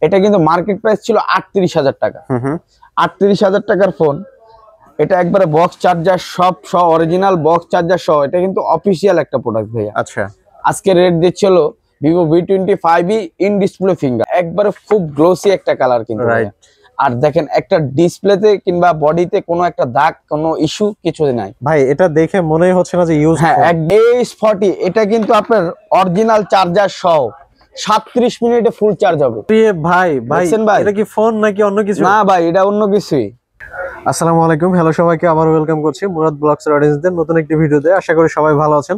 এটা কিন্তু market price ছিল ৩৮,০০০ টাকা। ৩৮,০০০ টাকার ফোন। এটা একবারে বক্স চার্জার সব সহ, অরিজিনাল বক্স চার্জার সহ। এটা কিন্তু অফিসিয়াল একটা প্রোডাক্ট ভাইয়া। আচ্ছা, আজকে রেট দিচ্ছিল Vivo V25e in display finger, একবারে খুব গ্লোসি একটা কালার কিন্তু। আর দেখেন একটা ডিসপ্লেতে কিংবা বডিতে কোনো একটা দাগ, কোনো ইস্যু কিছু নাই ভাই। এটা দেখে মনেই হচ্ছে না যে ইউজ। হ্যাঁ, A40 এটা কিন্তু আপনার অরিজিনাল চার্জার সহ 37 মিনিটে ফুল চার্জ হবে। ভাই ভাই এটা কি ফোন নাকি অন্য কিছু? না ভাই, এটা অন্য কিছুই। আসসালামু আলাইকুম, হ্যালো সবাইকে, আবার ওয়েলকাম করছি মুরাদ ব্লগস এর অডিয়েন্সদের নতুন একটি ভিডিওতে। আশা করি সবাই ভালো আছেন।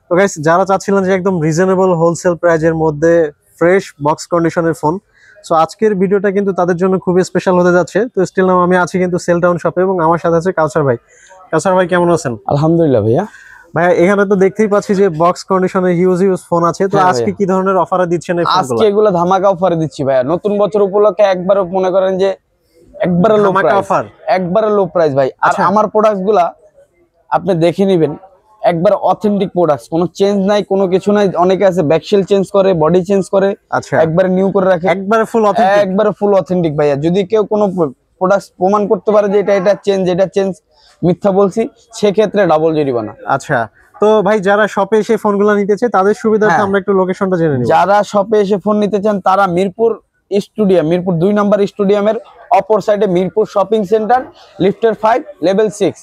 তো গাইস, যারা চাচ্ছিলেন যে একদম রিজনেবল হোলসেল প্রাইজের মধ্যে ফ্রেশ বক্স কন্ডিশনের ফোন, সো আজকের ভিডিওটা কিন্তু তাদের জন্য খুবই স্পেশাল হতে যাচ্ছে। তো স্টিল নাও আমি আছি কিন্তু সেল টাউন শপে, এবং আমার সাথে আছে কাউসার ভাই। কাউসার ভাই কেমন আছেন? আলহামদুলিল্লাহ ভাইয়া। ভাইয়া এখানে তো দেখতেই পাচ্ছি যে বক্স কন্ডিশনের হিউজ ফোন আছে। তো আজকে কি ধরনের অফারে দিচ্ছেন এই ফোনগুলো? আজকে এগুলো ধামাকা অফারে দিচ্ছি ভাইয়া। নতুন বছর উপলক্ষে একবারে মনে করেন যে একবারে লো প্রাইস অফার, একবারে লো প্রাইস ভাই। আর আমার প্রোডাক্টগুলা আপনি দেখে নেবেন, একবার অথেন্টিক প্রোডাক্টস, কোনো চেঞ্জ নাই, কোনো কিছু নাই। অনেকে আছে ব্যাকশেল চেঞ্জ করে, বডি চেঞ্জ করে, আচ্ছা একবারে নিউ করে রাখে, একবারে ফুল অথেন্টিক, একবারে ফুল অথেন্টিক ভাইয়া। যদি কেউ কোনো প্রোডাক্টস প্রমাণ করতে পারে যে এটা চেঞ্জ মিথ্যা বলছি, সেক্ষেত্রে ডাবল জরিমানা। আচ্ছা, তো ভাই যারা শপে এসে ফোনগুলো নিতে চায় তাদের সুবিধার্থে আমরা একটু লোকেশনটা জেনে নিব। যারা শপে এসে ফোন নিতে চান তারা মিরপুর 2 নম্বর স্টেডিয়ামের অপর সাইডে মিরপুর শপিং সেন্টার, লিফটের 5 লেভেল 6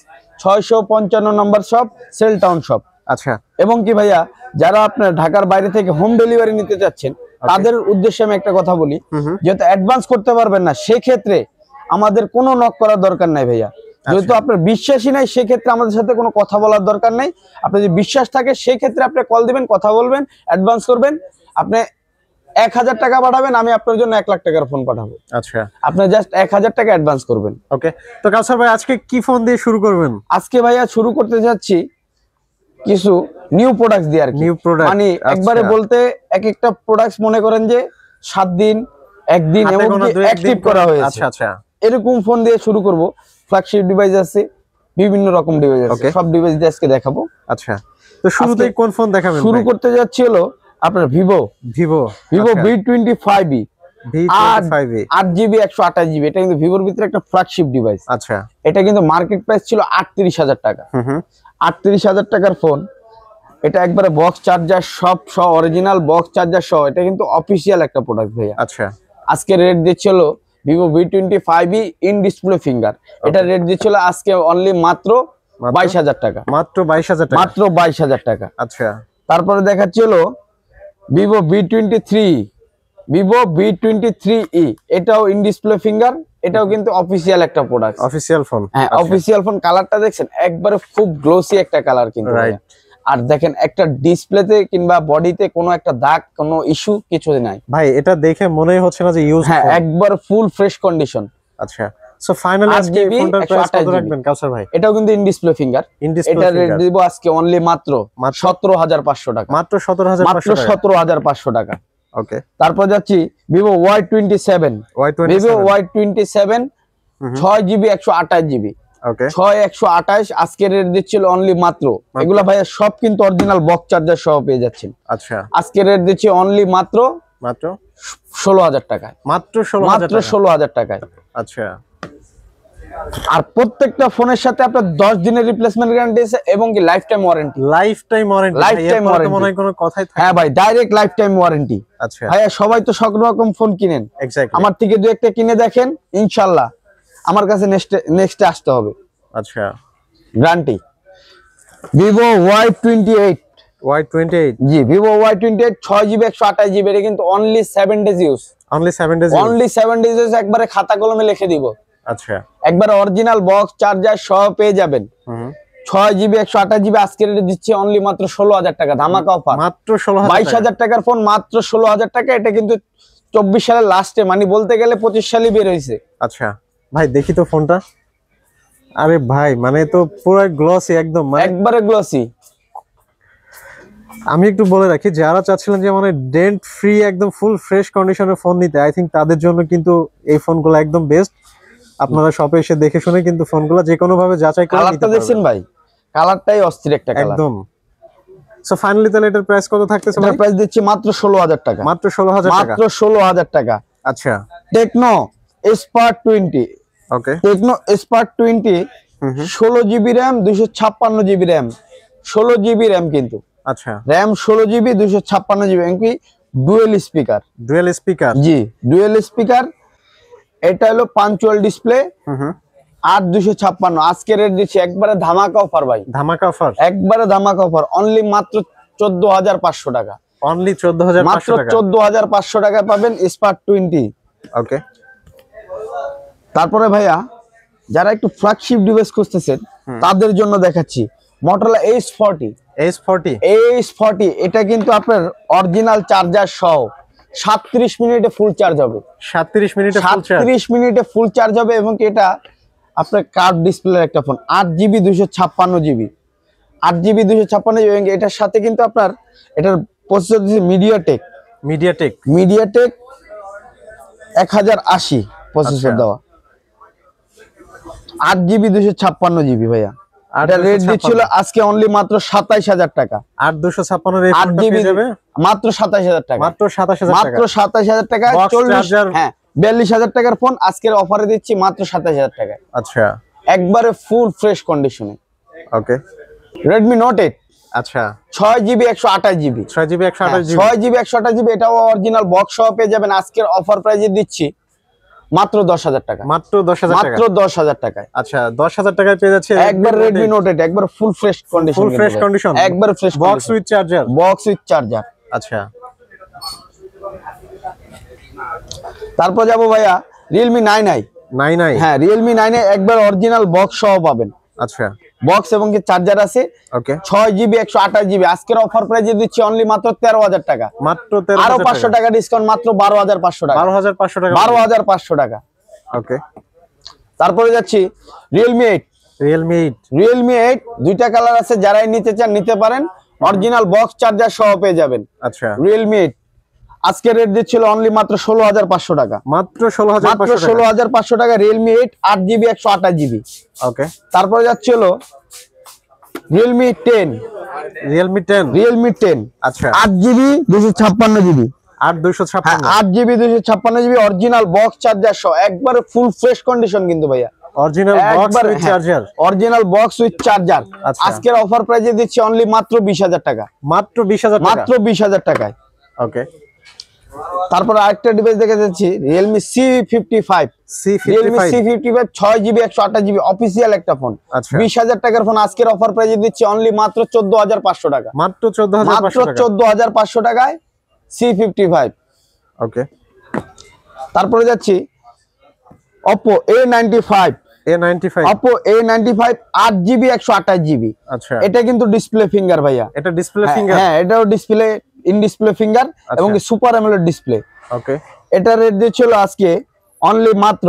655 নম্বর শপ, সেল টাউন শপ। আচ্ছা, এবং কি ভাইয়া, যারা আপনার ঢাকার বাইরে থেকে হোম ডেলিভারি নিতে চাচ্ছেন তাদের উদ্দেশ্যে আমি একটা কথা বলি, যেহেতু অ্যাডভান্স করতে পারবেন না, সেক্ষেত্রে আমাদের কোনো নক করার দরকার নাই ভাইয়া। যেহেতু আপনার বিশ্বাসই নাই, সেক্ষেত্রে আমাদের সাথে কোনো কথা বলার দরকার নাই। আপনার যদি বিশ্বাস থাকে, সেক্ষেত্রে আপনি কল দিবেন, কথা বলবেন, অ্যাডভান্স করবেন। আপনি 1000 টাকা পাঠাবেন, আমি আপনার জন্য 1 লাখ টাকার ফোন পাঠাবো। আচ্ছা, আপনি জাস্ট 1000 টাকা অ্যাডভান্স করবেন। ওকে। তো কাউসার ভাই আজকে কি ফোন দিয়ে শুরু করবেন? আজকে ভাইয়া শুরু করতে যাচ্ছি কিছু নিউ প্রোডাক্টস দিয়ে আর কি। নিউ প্রোডাক্ট মানে একবারে বলতে এক একটা প্রোডাক্টস মনে করেন যে 7 দিন 1 দিন এবং অ্যাক্টিভ করা হয়েছে। আচ্ছা আচ্ছা, এরকম ফোন দিয়ে শুরু করব। ফ্ল্যাগশিপ ডিভাইস আছে, বিভিন্ন রকম ডিভাইস আছে, সব ডিভাইস দিয়ে আজকে দেখাবো। আচ্ছা, তো শুরুতেই কোন ফোন দেখাবেন? শুরু করতে যাচ্ছি হলো আপনার ভিভো V25e 8GB 128GB। এটা কিন্তু ভিভোর ভিতরে একটা ফ্ল্যাগশিপ ডিভাইস। আচ্ছা, এটা কিন্তু মার্কেট প্রাইস ছিল ৩৮,০০০ টাকা। ৩৮,০০০ টাকার ফোন। এটা একবারে বক্স চার্জার সব সহ, অরিজিনাল বক্স চার্জার সহ। এটা কিন্তু অফিসিয়াল একটা প্রোডাক্ট ভাইয়া। আচ্ছা, আজকে রেট দিচ্ছিল Vivo V25e in display finger. এটা রেট দিচ্ছিল আজকে অনলি মাত্র 22,০০০ টাকা। মাত্র 22,০০০ টাকা, মাত্র 22,০০০ টাকা। আচ্ছা, তারপরে দেখাচ্ছিল ভিভো V23e। এটাও ইন ডিসপ্লে ফিঙ্গার, এটাও কিন্তু অফিসিয়াল একটা প্রোডাক্ট, অফিসিয়াল ফোন। হ্যাঁ, অফিসিয়াল ফোন। কালারটা দেখছেন, একবারে খুব গ্লোসি একটা কালার কিন্তু। আর দেখেন একটা ডিসপ্লেতে কিংবা বডিতে কোনো একটা দাগ, কোনো ইস্যু কিছু নাই ভাই। এটা দেখে মনেই হচ্ছে না যে ইউজ। হ্যাঁ, একবার ফুল ফ্রেশ কন্ডিশন। আচ্ছা, সো ফাইনালি আজকে এই ফোনটার প্রাইস কত রাখবেন কাউসার ভাই? এটাও কিন্তু ইন ডিসপ্লে ফিঙ্গার। এটা রেট দিব আজকে অনলি মাত্র 17,500 টাকা। মাত্র 17,500 টাকা। ওকে, তারপর যাচ্ছি Vivo Y27। Vivo Y27 6GB 128GB। ওকে, 6128 আজকে রেট দিচ্ছিল অনলি মাত্র। এগুলা ভাইয়া সব কিন্তু অরিজিনাল বক্স চার্জার সহ পেয়ে যাচ্ছেন। আচ্ছা, আজকে রেট দিচ্ছি অনলি মাত্র 16,000 টাকায়। মাত্র 16,000 টাকায়। আচ্ছা, আর প্রত্যেকটা ফোনের সাথে আপনার 10 দিনের রিপ্লেসমেন্ট গ্যারান্টি আছে এবং কি life time warranty. Life time warranty মনে হয় কোনো কথাই থাকে। হ্যাঁ ভাই, ডাইরেক্ট লাইফ টাইম ওয়ারেন্টি। আচ্ছা ভাইয়া, সবাই তো সব রকম ফোন কিনেন, আমার থেকে দু একটা কিনে দেখেন, ইনশাআল্লাহ আমার কাছে নেক্সটে আসতে হবে। আচ্ছা, গ্যারান্টি। ভিভো Y28 জি, ভিভো Y28 6GB 128GB। এটা কিন্তু only 7 days use. Only 7 days use. একবারে খাতা কলমে লিখে দিব। আচ্ছা, একবারে অরিজিনাল বক্স চার্জার সহ পেয়ে যাবেন। 6GB 128GB আজকে রেটে দিচ্ছি অনলি মাত্র 16,000 টাকা। ধামাকা অফার। মাত্র 16,000। 22,000 টাকার ফোন মাত্র 16,000 টাকা। এটা কিন্তু 24 সালের লাস্টে, মানে বলতে গেলে 25 সালে বের হয়েছে। আচ্ছা ভাই, দেখি তো ফোনটা। আরে ভাই, মানে তো পুরো গ্লসি, একদম একবারে গ্লসি। আমি একটু বলে রাখি, যারা চাচ্ছিলেন যে মানে ডেন্ট ফ্রি একদম ফুল ফ্রেশ কন্ডিশনের ফোন নিতে, আই থিঙ্ক তাদের জন্য কিন্তু এই ফোনগুলো একদম বেস্ট। আপনারা শপে এসে দেখে শুনে কিন্তু ফোনগুলো যে কোনো ভাবে যাচাই করে নিতে পারবেন। কালারটা দেখছেন ভাই, কালারটাই অস্থির একটা কালার একদম। সো ফাইনালি তাহলে এটার প্রাইস কত থাকতেছে? এটার প্রাইস দিচ্ছি মাত্র 16,000 টাকা। মাত্র 16,000 টাকা। মাত্র 16,000 টাকা। আচ্ছা Tecno Spark 20, okay Tecno Spark 20 16GB RAM 256GB RAM, 16GB RAM কিন্তু আচ্ছা র্যাম 16GB 256GB এমনকি ডুয়েল স্পিকার। ডুয়েল স্পিকার জি ডুয়েল স্পিকার। এটা হলো পাঞ্চুয়াল ডিসপ্লে। 8256 আজকে রেট দিচ্ছি একবারে ধামাকা অফার ভাই, ধামাকা অফার, একবারে ধামাকা অফার, অনলি মাত্র 14500 টাকা, অনলি 14500 মাত্র টাকা, 14500 টাকা পাবেন স্পার্ক 20। ওকে। তারপরে ভাইয়া যারা একটু ফ্ল্যাগশিপ ডিভাইস খুঁজতেছেন তাদের জন্য দেখাচ্ছি Motorola H40, H40 এটা কিন্তু আপনার অরিজিনাল চার্জার সহ 37 মিনিটে ফুল চার্জ হবে, 37 মিনিটে ফুল চার্জ, 37 মিনিটে ফুল চার্জ হবে। এবং কি এটা আপনার কার্ভ ডিসপ্লের একটা phone, 8GB 256GB, 8GB 256GB। এবং এটার সাথে কিন্তু আপনার এটার প্রসেসর দিচ্ছে মিডিয়াটেক 1080 প্রসেসর দেওয়া, 8GB 256GB ভাইয়া। এটা রেট দিচ্ছিল আজকে অনলি মাত্র 27000 টাকা, 8256 এর ফোনটা পেয়ে যাবে মাত্র 27000 টাকা, মাত্র 27000 টাকা, মাত্র 27000 টাকা। 40 হ্যাঁ 42000 টাকার ফোন আজকের অফারে দিচ্ছি মাত্র 27000 টাকা। আচ্ছা একবারে ফুল ফ্রেশ কন্ডিশনে। ওকে। Redmi Note 8, আচ্ছা 6GB 128GB, 6GB 128GB, 6GB 128GB এটাও অরিজিনাল বক্স সহ পেয়ে যাবেন। আজকের অফার প্রাইসে দিচ্ছি মাত্র 10000 টাকা, মাত্র 10000 টাকা, মাত্র 10000 টাকায়। আচ্ছা 10000 টাকায় পেয়ে যাচ্ছে একবার Redmi Note 8 একবার full fresh condition, full fresh condition, একবার fresh box with charger, box with charger. আচ্ছা। তারপর যাব ভাইয়া Realme 9i, হ্যাঁ Realme 9i একবার অরিজিনাল বক্স সহ পাবেন। আচ্ছা বক্স এবং কি চার্জার আছে। ওকে 6GB 128GB আজকের অফার প্রাইসে দিচ্ছি অনলি মাত্র 13000 টাকা, মাত্র 13000 আরো 500 টাকা ডিসকাউন্ট, মাত্র 12500 টাকা, 12500 টাকা, 12500 টাকা। ওকে। তারপরে যাচ্ছি Realme 8, Realme 8 দুইটা কালার আছে, যারাই নিতে চান নিতে পারেন, অরিজিনাল বক্স চার্জার সহ পেয়ে যাবেন। আচ্ছা Realme 8 আজকে রেট দিচ্ছিল অনলি মাত্র 16500 টাকা, মাত্র 16500 টাকা, 16500 টাকা Realme 8 8GB 128GB। ওকে। তারপরে যাচ্ছে হলো Realme 10, Realme 10 আচ্ছা 8GB 256GB, 8256, 8GB 256GB original box charger সহ একবারে ফুল ফ্রেশ কন্ডিশন কিন্তু ভাইয়া, original box with charger, original box with charger. আজকের অফার প্রাইসে দিচ্ছি অনলি মাত্র 20000 টাকা, মাত্র 20000 টাকা, মাত্র 20000 টাকায়। ওকে। তারপর আরেকটা ডিভাইস দেখে যাচ্ছি Realme C55, Realme C55 6GB 128GB official একটা ফোন, 20000 টাকার ফোন আজকের অফার প্রাইসে দিচ্ছি অনলি মাত্র 14500 টাকা, মাত্র 14500 টাকা, 14500 টাকায় C55। ওকে। তারপরে যাচ্ছি Oppo A95, Oppo A95 8GB 128GB। আচ্ছা এটা কিন্তু ডিসপ্লে ফিঙ্গার ভাইয়া, এটা ডিসপ্লে ফিঙ্গার, হ্যাঁ এটাও ডিসপ্লে ইন ডিসপ্লে ফিঙ্গার এবং সুপার অ্যামোলেড ডিসপ্লে। ওকে। এটা রেট দিচ্ছিল আজকে অনলি মাত্র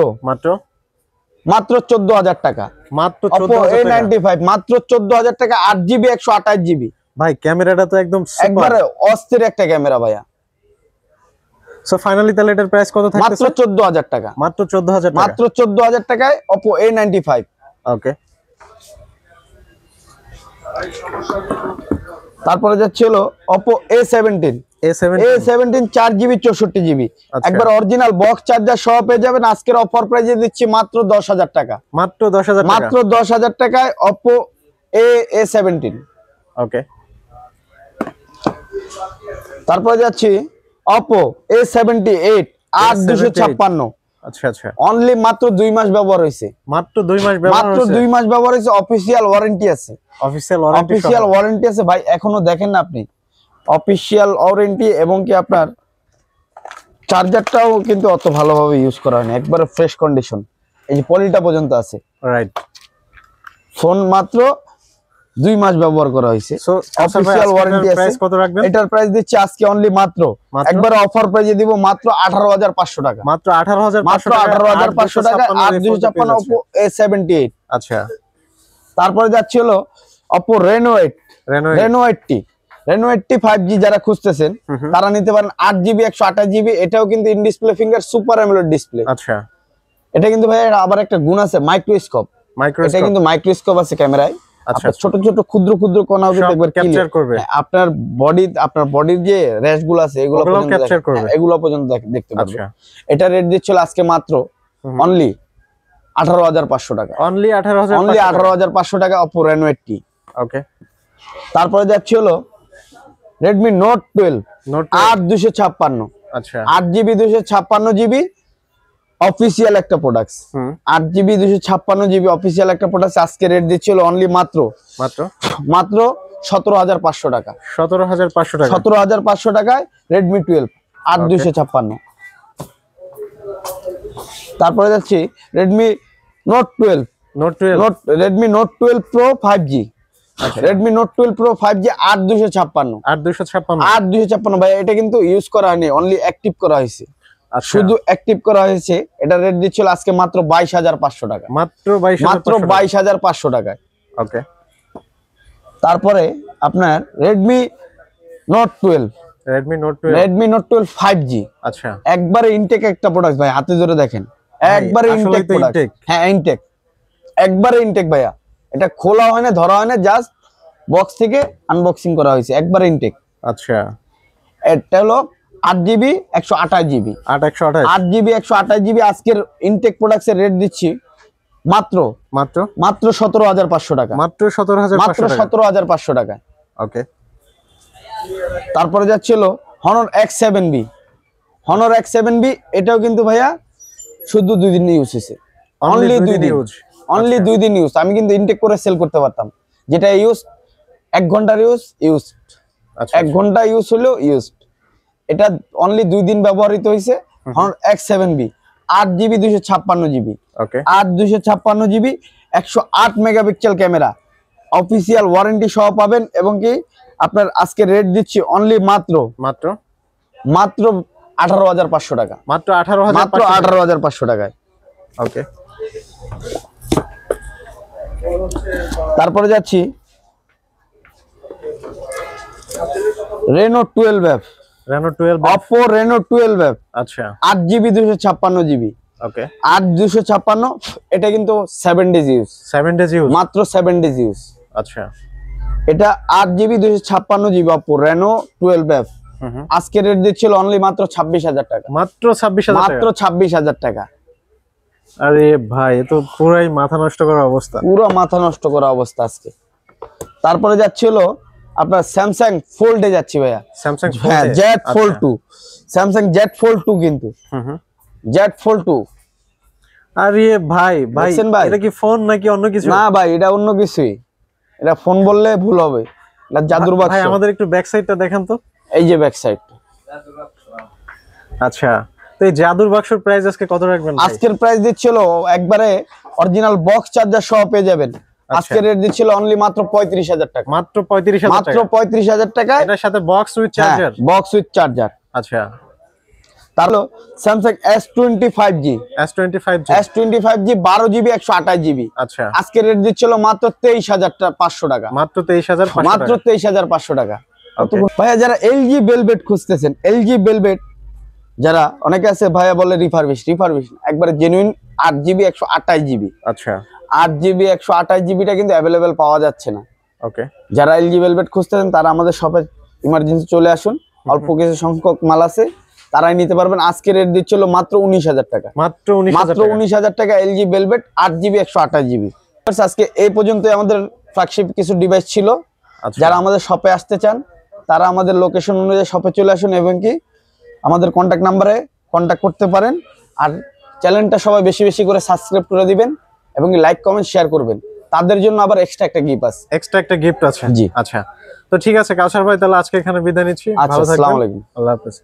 14000 টাকা, মাত্র Oppo 14000 টাকা, A95 মাত্র 14000 টাকা 8GB 128GB। ভাই ক্যামেরাটা তো একদম সুপার, একবারে অস্থির একটা ক্যামেরা ভাইয়া। সো ফাইনালি তাহলে এটার প্রাইস কত থাকতেছে? মাত্র 14000 টাকা, মাত্র 14000 টাকা, মাত্র 14000 টাকায় Oppo A95। ওকে। তারপরে যাচ্ছে হলো Oppo A17, 4GB 64GB একবার অরিজিনাল বক্স চার্জার সহ পেয়ে যাবেন। আজকের অফার প্রাইসে দিচ্ছি মাত্র 10000 টাকা, মাত্র 10000 টাকা, মাত্র 10000 টাকায় Oppo A17। ওকে। তারপরে যাচ্ছি Oppo A78 8256, আচ্ছা আচ্ছা অনলি মাত্র 2 মাস ব্যবহার হয়েছে, মাত্র 2 মাস ব্যবহার হয়েছে, মাত্র 2 মাস ব্যবহার হয়েছে। অফিশিয়াল ওয়ারেন্টি আছে, অফিশিয়াল ওয়ারেন্টি আছে ভাই, এখনো দেখেন না আপনি, অফিশিয়াল ওয়ারেন্টি। এবং কি আপনার চার্জারটাও কিন্তু অত ভালোভাবে ইউজ করা হয়নি, একবারে ফ্রেশ কন্ডিশন, এই যে পলিটা পর্যন্ত আছে, রাইট। ফোন মাত্র 2 মাস ব্যবহার করা হয়েছে, সো অফিশিয়াল ওয়ারেন্টি আছে। প্রাইস কত রাখবেন? এটার প্রাইস দিচ্ছি আজকে অনলি মাত্র একবার অফার প্রাইসে দিব মাত্র 18500 টাকা, মাত্র 18500 টাকা, 18500 টাকা 8256 Oppo A78। আচ্ছা তারপরে যাচ্ছে হলো Oppo Reno 80, Reno 80 5G যারা খুঁজতেছেন তারা নিতে পারেন, 8GB 128GB। এটাও কিন্তু in display finger super AMOLED display. আচ্ছা এটা কিন্তু ভাই আবার একটা গুণ আছে, মাইক্রোস্কোপ, এটা কিন্তু মাইক্রোস্কোপ আছে ক্যামেরায়, আচ্ছা আপনার ছোট ছোট ক্ষুদ্র ক্ষুদ্র কণা হবে দেখবেন ক্যাপচার করবে। আপনার বডির যে র্যাশ গুলো আছে এগুলো পর্যন্ত ক্যাপচার করবে, এগুলো পর্যন্ত দেখতে পারবে। আচ্ছা এটা রেট দিচ্ছিল আজকে মাত্র অনলি 18,500 টাকা। অনলি 18,000, অনলি 18,500 টাকা Oppo Reno 80। ওকে, তারপরে যাচ্ছে হলো Redmi Note 12 8/256, আচ্ছা 8GB 256GB অফিসিয়াল একটা প্রোডাক্ট। 8GB 256GB অফিসিয়াল একটা প্রোডাক্ট আজকে রেট দিচ্ছিল অনলি মাত্র মাত্র 17,500 টাকা। 17,500 টাকা, 17,500 টাকায় Redmi 12 8/256। তারপরে যাচ্ছি Redmi Note 12 Redmi Note 12 Pro 5G, Redmi Note 12 Pro 5G 8/256 ভাই। এটা কিন্তু ইউজ করা হয়নি, অনলি অ্যাক্টিভ করা হয়েছে, শুধু অ্যাক্টিভ করা হয়েছে। এটা রেট দিচ্ছিল আজকে মাত্র 22,500 টাকা, মাত্র 22,500 টাকায়। ওকে, তারপরে আপনার Redmi Note 12 5G, আচ্ছা একবারে ইনটেক একটা প্রোডাক্ট ভাই, হাতে ধরে দেখেন, একবারে ইনটেক প্রোডাক্ট। হ্যাঁ ইনটেক, একবারে ইনটেক ভাইয়া। এটা খোলা হয় না, ধরা হয় না, জাস্ট বক্স থেকে আনবক্সিং করা হয়েছে, একবারে ইনটেক। আচ্ছা, এটা হলো 8GB 128GB 8GB 128GB আজকের ইনটেক প্রোডাক্টসের রেট দিচ্ছি মাত্র 17,500 টাকা, মাত্র 17,500 টাকা। ওকে, তারপরে যাচ্ছিল Honor X7B, এটাও কিন্তু ভাইয়া শুধু 2 দিন ইউজ হয়েছে, অনলি 2 দিন, অনলি 2 দিন ইউজ। আমি কিন্তু ইনটেক করে সেল করতে পারতাম, যেটা ইউজ 1 ঘন্টার ইউজ, 1 ঘন্টা ইউজ হলেও ইউজ। এটা অনলি 2 দিন ব্যবহৃত হয়েছে। Honor X7B 8GB 256GB, ওকে 8/256GB 108 megapixel camera, official warranty সহ পাবেন। এবং কি আপনার আজকে রেট দিচ্ছি অনলি মাত্র 18,500 টাকা, মাত্র 18,500 টাকায়। ওকে, তারপরে যাচ্ছি Reno 12F, Oppo Reno 12F, আচ্ছা 8GB 256GB, ওকে 8/256। এটা কিন্তু 7 ডেজ ইউজ, মাত্র 7 ডেজ ইউজ। আচ্ছা, এটা 8GB 256GB Oppo Reno 12F আজকে রেট দিচ্ছিল অনলি মাত্র 26,000 টাকা, মাত্র 26,000 টাকা। আরে ভাই এ তো পুরাই মাথা নষ্ট করা অবস্থা, পুরো মাথা নষ্ট করা অবস্থা আজকে। তারপরে যাচ্ছিল আপনার Samsung Fold এ যাচ্ছি ভাইয়া, হ্যাঁ Z Fold 2, Samsung Z Fold 2 কিন্তু Z Fold 2। আরে ভাই এটা কি ফোন নাকি অন্য কিছু? না ভাই, এটা অন্য কিছুই, এটা ফোন বললে ভুল হবে, এটা জাদুর বাক্স। ভাই আমাদের একটু ব্যাক সাইডটা দেখান তো। এই যে ব্যাক সাইড। আচ্ছা, তো এই জাদুর বাক্সের প্রাইস আজকে কত রাখবেন? আজকের প্রাইস দিচ্ছিল একবারে অরিজিনাল বক্স চার্জার সহ পেয়ে যাবেন। আজকে রেট দিচ্ছিল অনলি মাত্র 35,000 টাকা, মাত্র 35,000 টাকা। এটার সাথে box with charger, box with charger. আচ্ছা, তাহলে Samsung S25G 12GB 128GB, আচ্ছা আজকে রেট দিচ্ছিল মাত্র 23,500 টাকা, মাত্র 23,500 টাকা। ভাইয়া যারা LG Velvet খুঁজতেছেন, LG Velvet যারা অনেকে আছে ভাইয়া বলে রিফারবিশ, একবারে জেনুইন 8GB 128GB, আচ্ছা 8GB 128GBটা কিন্তু অ্যাভেলেবেল পাওয়া যাচ্ছে না। ওকে, যারা LG Velvet খুঁজতেছেন তারা আমাদের শপে ইমার্জেন্সি চলে আসুন, অল্প কিছু সংখ্যক মাল আছে, তারাই নিতে পারবেন। আজকে রেট দিচ্ছিল মাত্র 19,000 টাকা, মাত্র 19,000 টাকা LG Velvet 8GB 128GB। আজকে এই পর্যন্ত আমাদের ফ্ল্যাগশিপ কিছু ডিভাইস ছিল। যারা আমাদের শপে আসতে চান তারা আমাদের লোকেশন অনুযায়ী শপে চলে আসুন এবং কি আমাদের কন্ট্যাক্ট নাম্বারে কন্ট্যাক্ট করতে পারেন। আর চ্যানেলটা সবাই বেশি বেশি করে সাবস্ক্রাইব করে দিবেন এবং লাইক কমেন্ট শেয়ার করবেন। তাদের জন্য আবার এক্সট্রা একটা গিফট আছে। জি, আচ্ছা, তো ঠিক আছে কাউসার ভাই, তাহলে আজকে এখানে বিদায় নিচ্ছি। ভালো থাকবেন, আসসালামু আলাইকুম। আল্লাহ হাফেজ।